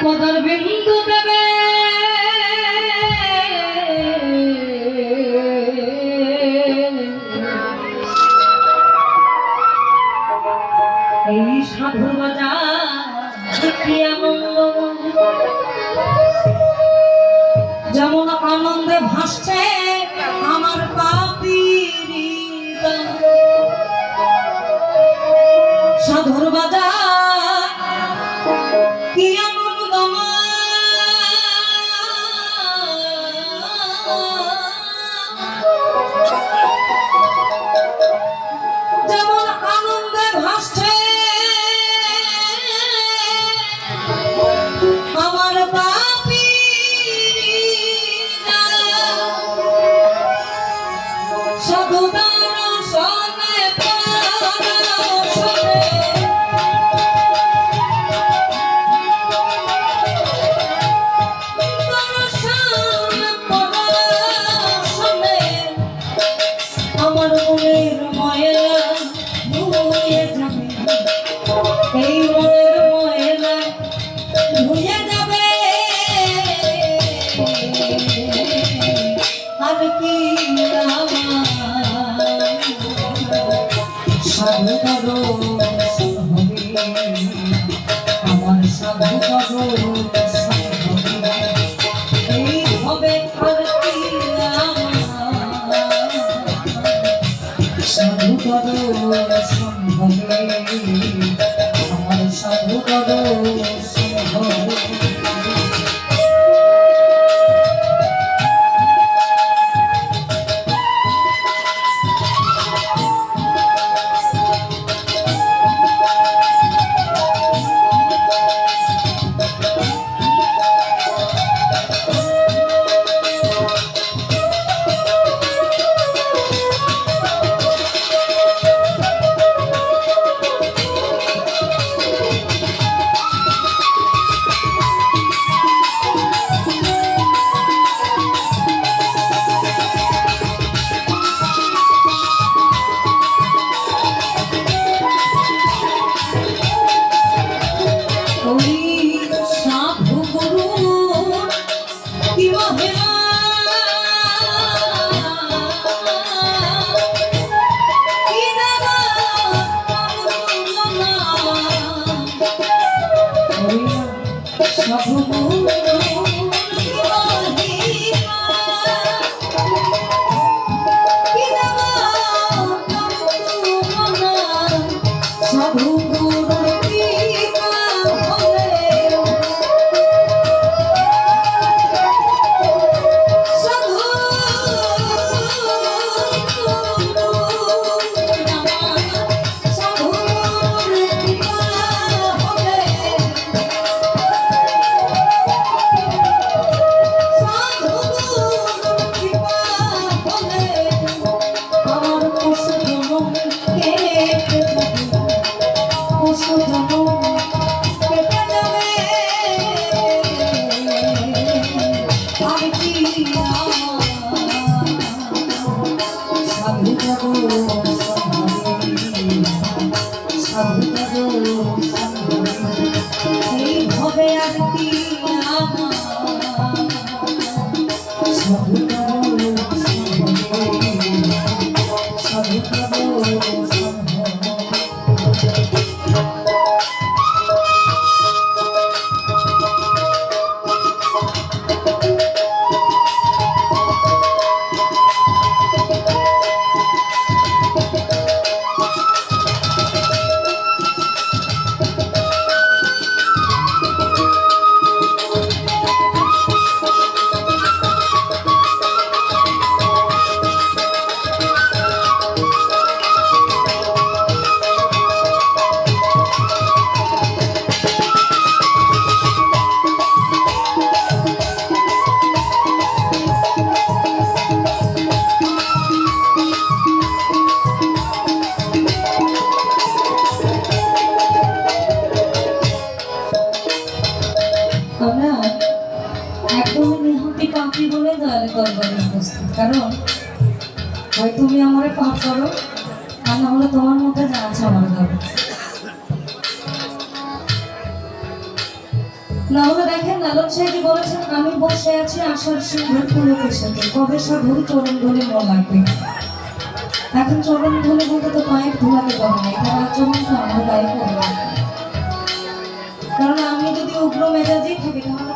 পদার বিন্দু দেবে এই সাধুর বাজার কি আনন্দ, যেমন আনন্দে ভাসছে আমার পাপীর সাধুর বাজার কি আনন্দময়, যেমন আনন্দে ভাসছে আমার সাধুদার সনে আমার মনের ময়লা ধুয়ে যাবে, এই মনের ময়লা ধুয়ে যাবে আর কি সাধু করো আমার সাধু করো এই হবে সাধু করো সম্ভবে আমার সাধু করো সম্ভবে। কারণ হয় তুমি আমারে পাপ করো আর না হলে তোমার মধ্যে যা আছে আমার দাও, না হলে দেখেন লালন সাহেব বলেছেন, আমি বসে আছি আশার সিংহের পুলকের সাথে, কবে সাধুর চরণ ধরে মন লাগবে। এখন চরণ ধরে বলতে তো পায়ের ধোলাতে পারবো না, এটা আচরণ তো আমার গায়ে পড়বে। কারণ আমি যদি উগ্র মেজাজেই থাকি তাহলে